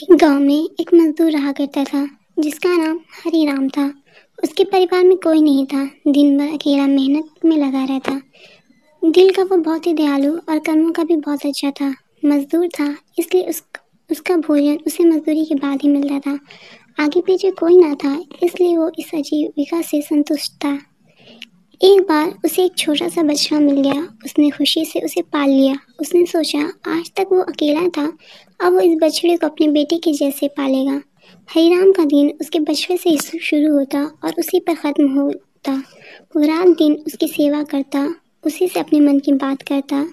एक गांव में एक मजदूर रहा करता था जिसका नाम हरीराम था। उसके परिवार में कोई नहीं था। दिन भर अकेला मेहनत में लगा रहता। दिल का वो बहुत ही दयालु और कर्मों का भी बहुत अच्छा था। मजदूर था इसलिए उसका भोजन उसे मजदूरी के बाद ही मिलता था। आगे पीछे कोई ना था इसलिए वो इस आजीविका से संतुष्ट था। एक बार उसे एक छोटा सा बछड़ा मिल गया। उसने खुशी से उसे पाल लिया। उसने सोचा आज तक वो अकेला था, अब वो इस बछड़े को अपने बेटे के जैसे पालेगा। हरीराम का दिन उसके बछड़े से ही शुरू होता और उसी पर खत्म होता। वो रात दिन उसकी सेवा करता, उसी से अपने मन की बात करता।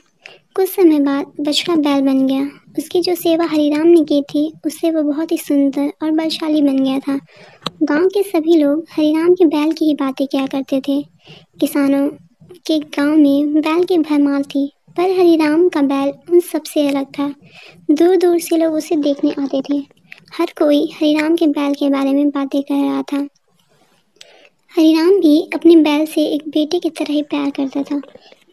कुछ समय बाद बछड़ा बैल बन गया। उसकी जो सेवा हरीराम ने की थी उससे वो बहुत ही सुंदर और बलशाली बन गया था। गांव के सभी लोग हरीराम के बैल की ही बातें किया करते थे। किसानों के गांव में बैल की भरमार थी, पर हरीराम का बैल उन सबसे अलग था। दूर दूर से लोग उसे देखने आते थे। हर कोई हरीराम के बैल के बारे में बातें कर रहा था। हरीराम भी अपने बैल से एक बेटे की तरह ही प्यार करता था।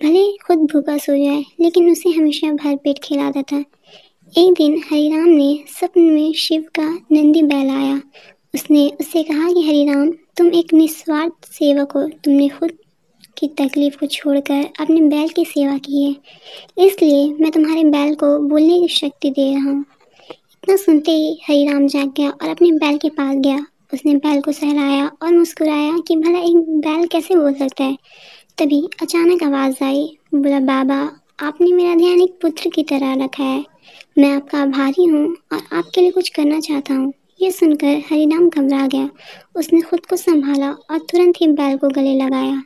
भले खुद भूखा सो जाए, लेकिन उसे हमेशा भर पेट खिलाता था। एक दिन हरीराम ने सपने में शिव का नंदी बैल आया। उसने उससे कहा कि हरीराम, तुम एक निस्वार्थ सेवक हो। तुमने खुद की तकलीफ को छोड़कर अपने बैल की सेवा की है, इसलिए मैं तुम्हारे बैल को बोलने की शक्ति दे रहा हूँ। इतना सुनते ही हरीराम जाग गया और अपने बैल के पास गया। उसने बैल को सहलाया और मुस्कुराया कि भला एक बैल कैसे बोल सकता है। तभी अचानक आवाज़ आई। बोला, बाबा, आपने मेरा ध्यान एक पुत्र की तरह रखा है। मैं आपका आभारी हूँ और आपके लिए कुछ करना चाहता हूँ। यह सुनकर हरिनाम घबरा गया। उसने खुद को संभाला और तुरंत ही बैल को गले लगाया।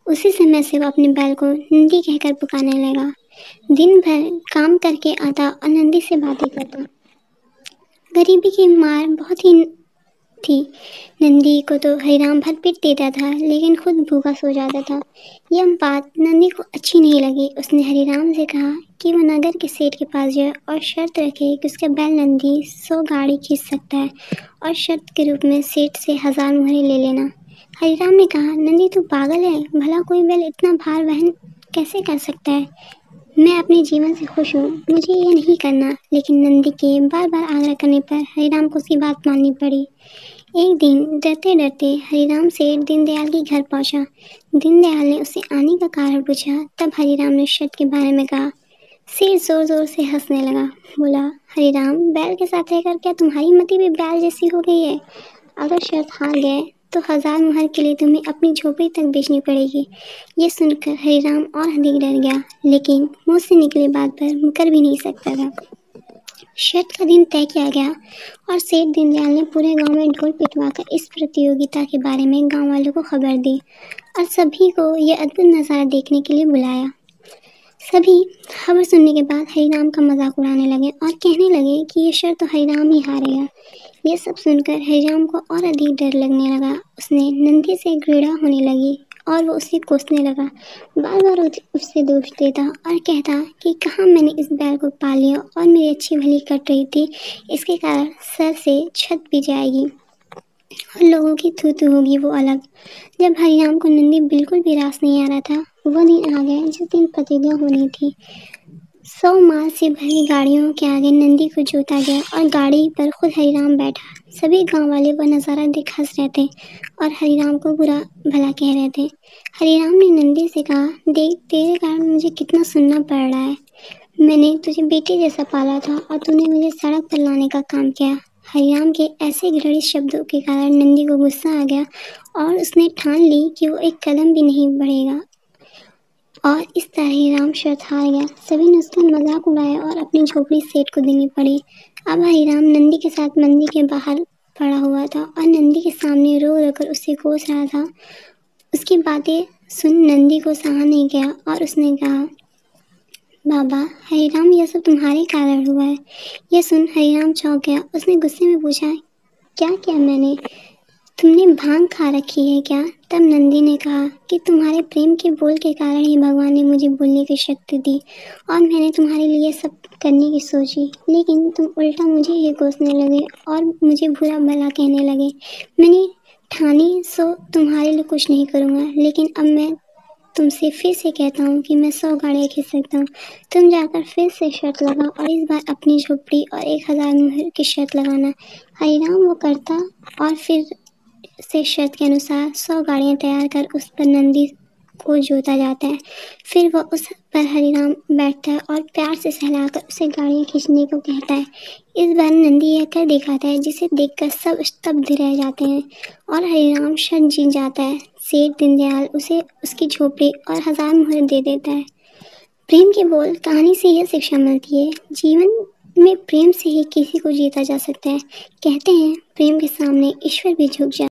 उसी समय से वो अपने बैल को नंदी कहकर पुकारने लगा। दिन भर काम करके आता और नंदी से बातें करता। गरीबी की मार बहुत ही थी। नंदी को तो हरिराम भरपेट देता था, लेकिन खुद भूखा सो जाता था। यह बात नंदी को अच्छी नहीं लगी। उसने हरिराम से कहा कि वह नगर के सेठ के पास जाए और शर्त रखे कि उसका बैल नंदी 100 गाड़ी खींच सकता है और शर्त के रूप में सेठ से 1000 मुहरे ले लेना। हरिराम ने कहा, नंदी तू पागल है, भला कोई बैल इतना भार वहन कैसे कर सकता है। मैं अपने जीवन से खुश हूँ, मुझे यह नहीं करना। लेकिन नंदी के बार बार आग्रह करने पर हरिराम को उसकी बात माननी पड़ी। एक दिन डरते डरते हरिराम सेठ दीनदयाल के घर पहुंचा। दीनदयाल ने उससे आने का कारण पूछा। तब हरिराम ने शर्त के बारे में कहा। सेठ जोर जोर से हंसने लगा। बोला, हरिराम, बैल के साथ रहकर क्या तुम्हारी मति भी बैल जैसी हो गई है। अगर शर्त हार गए तो 1000 मुहर के लिए तुम्हें अपनी झोपड़ी तक बेचनी पड़ेगी। ये सुनकर हरिराम और अधिक डर गया, लेकिन मुंह से निकली बात पर मुकर भी नहीं सकता था। शर्त का दिन तय किया गया और सेठ दीनदयाल ने पूरे गांव में ढोल पिटवाकर इस प्रतियोगिता के बारे में गांव वालों को खबर दी और सभी को यह अद्भुत नज़ारा देखने के लिए बुलाया। सभी खबर सुनने के बाद हरिराम का मजाक उड़ाने लगे और कहने लगे कि ये शर्त तो हरिराम ही हारेगा। यह सब सुनकर हरिराम को और अधिक डर लगने लगा। उसने नंदी से घृणा होने लगी और वो उसे कोसने लगा। बार बार उससे दोष देता और कहता कि कहाँ मैंने इस बैल को पाल लिया और मेरी अच्छी भली कट रही थी, इसके कारण सर से छत भी जाएगी और लोगों की थू थू होगी वो अलग। जब हरिराम को नंदी बिल्कुल भी रास नहीं आ रहा था, वो दिन आ गया जिस दिन प्रतिज्ञा होनी थी। 100 माल से भरी गाड़ियों के आगे नंदी को जोता गया और गाड़ी पर खुद हरिराम बैठा। सभी गांव वाले वह नज़ारा देख हंस रहे थे और हरिराम को बुरा भला कह रहे थे। हरिराम ने नंदी से कहा, देख, तेरे कारण मुझे कितना सुनना पड़ रहा है। मैंने तुझे बेटे जैसा पाला था और तूने मुझे सड़क पर लाने का काम किया। हरिराम के ऐसे घृणित शब्दों के कारण नंदी को गुस्सा आ गया और उसने ठान ली कि वो एक कदम भी नहीं बढ़ेगा और इस तरह हरिराम शर्त हार गया। सभी ने उसका मजाक उड़ाया और अपनी झोपड़ी सेठ को देनी पड़ी। अब हरिराम नंदी के साथ मंदिर के बाहर पड़ा हुआ था और नंदी के सामने रो रो कर उसे कोस रहा था। उसकी बातें सुन नंदी को सहा नहीं गया और उसने कहा, बाबा, हरिराम, यह सब तुम्हारे कारण हुआ है। यह सुन हरिराम चौंक गया। उसने गुस्से में पूछा, क्या किया मैंने? तुमने भांग खा रखी है क्या? तब नंदी ने कहा कि तुम्हारे प्रेम के बोल के कारण ही भगवान ने मुझे बोलने की शक्ति दी और मैंने तुम्हारे लिए सब करने की सोची, लेकिन तुम उल्टा मुझे ही कोसने लगे और मुझे बुरा भला कहने लगे। मैंने ठानी सो तुम्हारे लिए कुछ नहीं करूँगा, लेकिन अब मैं तुमसे फिर से कहता हूँ कि मैं 100 गाड़ियाँ खींच सकता हूँ। तुम जाकर फिर से शर्त लगाओ और इस बार अपनी झोपड़ी और 1000 मुहर की शर्त लगाना। हरीराम वो करता और फिर से शर्त के अनुसार 100 गाड़ियाँ तैयार कर उस पर नंदी को जोता जाता है। फिर वह उस पर हरीराम बैठता है और प्यार से सहलाकर उसे गाड़ियाँ खींचने को कहता है। इस बार नंदी यह कर दिखाता है जिसे देखकर सब स्तब्ध रह जाते हैं और हरीराम शर्त जीत जाता है। सेठ दीनदयाल उसे उसकी झोपड़ी और 1000 मुहर दे देता है। प्रेम के बोल कहानी से यह शिक्षा मिलती है, जीवन में प्रेम से ही किसी को जीता जा सकता है। कहते हैं प्रेम के सामने ईश्वर भी झुक जाता है।